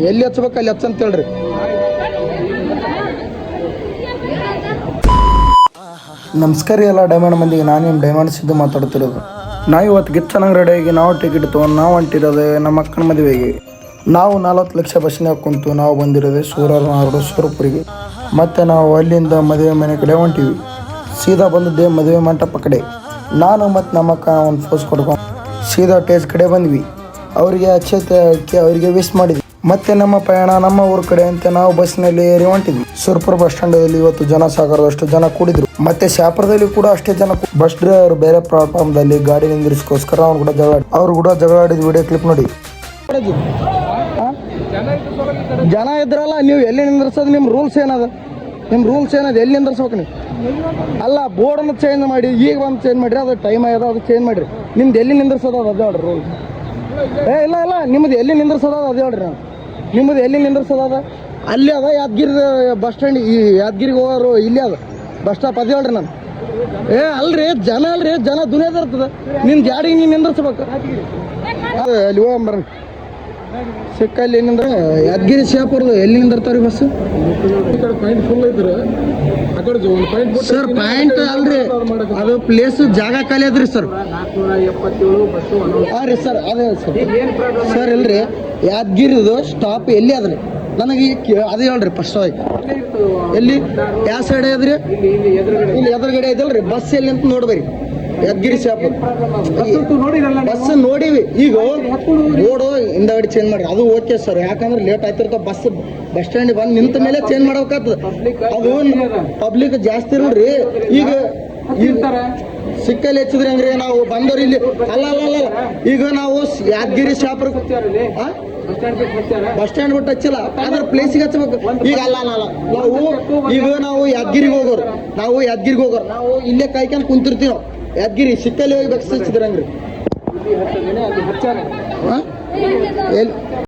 ಎಲ್ಲಿ ಹಚ್ಬೇಕು ಅಲ್ಲಿ ಹಚ್ಚಂತ ಹೇಳ್ರಿ. ನಮಸ್ಕಾರ ಎಲ್ಲ ಡೈಮಂಡ್ ಮಂದಿಗೆ, ನಾನು ನಿಮ್ಮ ಡೈಮಂಡ್ ಸಿದ್ದು ಮಾತಾಡ್ತಿರೋದು. ನಾವು ಇವತ್ತು ಗಿಚ್ಚನಂಗೆ ರೆಡಿಯಾಗಿ ನಾವು ಟಿಕೆಟ್ ತೊಗೊಂಡು ನಾವು ಹೊಂಟಿರೋದು ನಮ್ಮ ಅಕ್ಕನ ಮದುವೆಗೆ. ನಾವು 40 ಲಕ್ಷ ಬಸ್ಸಿನಾಗ ಕುಂತು ನಾವು ಬಂದಿರೋದು ಸೂರಪುರಿಗೆ. ಮತ್ತು ನಾವು ಅಲ್ಲಿಂದ ಮದುವೆ ಮನೆ ಕಡೆ ಹೊಂಟಿವಿ. ಸೀದಾ ಬಂದಿದ್ದೆ ಮದುವೆ ಮಂಟಪ ಕಡೆ. ನಾನು ಮತ್ತು ನಮ್ಮ ಅಕ್ಕ ಒಂದು ಫೋಸ್ ಕೊಡ್ಕೊಂಡು ಸೀದಾ ಟೇಜ್ ಕಡೆ ಬಂದ್ವಿ. ಅವರಿಗೆ ಅಕ್ಷತೆ ಹಾಕಿ ಅವರಿಗೆ ವಿಶ್ ಮಾಡಿದ್ವಿ. ಮತ್ತೆ ನಮ್ಮ ಪ್ರಯಾಣ ನಮ್ಮ ಊರ ಕಡೆ ಅಂತ ನಾವು ಬಸ್ಸಿನಲ್ಲಿ ಏರಿ ಹೊಂಟಿದ್ವಿ. ಸುರಪುರ ಬಸ್ ಸ್ಟ್ಯಾಂಡಲ್ಲಿ ಇವತ್ತು ಜನ ಸಾಗರದಷ್ಟು ಜನ ಕೂಡಿದ್ರು. ಮತ್ತೆ ಶಾಪುರದಲ್ಲಿ ಕೂಡ ಅಷ್ಟೇ ಜನ. ಬಸ್ ಡ್ರೈವರ್ ಬೇರೆ ಪ್ಲಾಟ್ಫಾರ್ಮ್ದಲ್ಲಿ ಗಾಡಿ ನಿಂದಿರಿಸ್ಕೋಸ್ಕರ ಅವ್ರು ಕೂಡ ಜಗಳಾಡಿದ ವಿಡಿಯೋ ಕ್ಲಿಪ್ ನೋಡಿ. ಜನ ಇದ್ರಲ್ಲ, ನೀವು ಎಲ್ಲಿ ನಿಂದಿರ್ಸೋದು? ನಿಮ್ಮ ರೂಲ್ಸ್ ಏನದ? ಎಲ್ಲಿ ನಿಂದಿರ್ಸ್ಬೇಕು ನೀವು? ಅಲ್ಲ, ಬೋರ್ಡನ್ನು ಚೇಂಜ್ ಮಾಡಿ ಈಗ ಬಂದು ಚೇಂಜ್ ಮಾಡಿರಿ. ಅದು ಟೈಮ್ ಆಗ್ಯದ, ಅದು ಚೇಂಜ್ ಮಾಡಿರಿ. ನಿಮ್ದು ಎಲ್ಲಿ ನಿಂದಿರ್ಸೋದು ಅದೇ ಹೇಳ್ರಿ ರೂಲ್. ಇಲ್ಲ ನಿಮ್ಮದು ಎಲ್ಲಿ ನಿಂದಿರ್ಸೋದ ಅದೇ ಹೇಳ್ರಿ. ನಾವು ನಿಮ್ಮದು ಎಲ್ಲಿ ನಿಂದಿರ್ಸೋದ ಅಲ್ಲಿ ಅದ. ಯಾದಗಿರಿ ಬಸ್ ಸ್ಟ್ಯಾಂಡ್, ಈ ಯಾದಗಿರಿಗೆ ಹೋಗೋರು ಇಲ್ಲಿ ಅದ ಬಸ್ ಸ್ಟಾಪ್, ಅದೇ ಹೇಳ್ರಿ. ನಾನು ಅಲ್ರಿ ಜನ ದುನಿಯಾದ ಇರ್ತದೆ. ನಿನ್ನ ಜಾಡಿಗೆ ನೀನು ನಿಂದಿರ್ಸ್ಬೇಕು. ಅಲ್ಲಿ ಹೋಗ್ಬರ್ರಿ ಸಿಕ್ಕಲ್ಲಿ ಏನಂದ್ರೆ ಯಾದಗಿರಿ ಶಾಪುರದು ಎಲ್ಲಿ ನಿಂದಿರ್ತಾವ್ರಿ ಬಸ್? ಪಾಯಿಂಟ್ ಫುಲ್ ಐತ್ರಿ ಸರ್. ಪಾಯಿಂಟ್ ಅಲ್ರಿ, ಅದು ಪ್ಲೇಸ್ ಜಾಗ ಖಾಲಿ ಅದ್ರಿ ಸರ್. ಹಾಂ ರೀ ಸರ್, ಅದೇ ಸರ್ ಇಲ್ರಿ. ಯಾದಗಿರಿದು ಸ್ಟಾಪ್ ಎಲ್ಲಿ ಅದ್ರಿ? ನನಗೆ ಅದೇ ಹೇಳ್ರಿ ಫಸ್ಟ್ ಆಗಿ. ಎಲ್ಲಿ ಯಾವ ಸೈಡ್ ಅದ್ರಿ? ಇಲ್ಲಿ ಎದುರುಗಡೆ ಐತಲ್ರಿ ಬಸ್ ಎಲ್ಲಿ ಅಂತ ನೋಡ್ಬೇರಿ. ಯಾದಗಿರಿ ಶಾಪುರ ಬಸ್ ನೋಡಿವಿ. ಈಗ ರೋಡು ಹಿಂದಗಡೆ ಚೇಂಜ್ ಮಾಡ್ರಿ, ಅದು ಓಕೆ ಸರ್. ಯಾಕಂದ್ರೆ ಲೇಟ್ ಆಯ್ತಿರ್ತಾವ. ಬಸ್ ಸ್ಟ್ಯಾಂಡ್ ಬಂದು ನಿಂತ ಮೇಲೆ ಚೇಂಜ್ ಮಾಡ್ಬೇಕಾಗ್ತದೆ. ಅದು ಪಬ್ಲಿಕ್ ಜಾಸ್ತಿ ಇರಲ್ರಿ. ಈಗ ಸಿಕ್ಕಲ್ಲಿ ಹೆಚ್ಚಿದ್ರಿ ಹಂಗ್ರಿ. ನಾವು ಬಂದವ್ರು ಇಲ್ಲಿ ಅಲ್ಲ ಈಗ ನಾವು ಯಾದಗಿರಿ ಶಾಪುರ ಬಸ್ ಸ್ಟ್ಯಾಂಡ್ ಬಿಟ್ಟು ಹಚ್ಚಿಲ್ಲ, ಅದ್ರ ಪ್ಲೇಸಿಗೆ ಹಚ್ಚಬೇಕು. ಈಗ ಅಲ್ಲ ನಾವು ಯಾದಗಿರಿಗೆ ಹೋಗೋರು. ನಾವು ಇಲ್ಲೇ ಕಾಯ್ಕೊಂಡು ಕುಂತಿರ್ತೀವಿ. ನಾವು ಯಾದಗಿರಿ ಸಿಕ್ಕಲ್ಲಿ ಹೋಗಿ ಬಸ್ ಹಚ್ಚಿದ್ರಂಗ್ರಿ.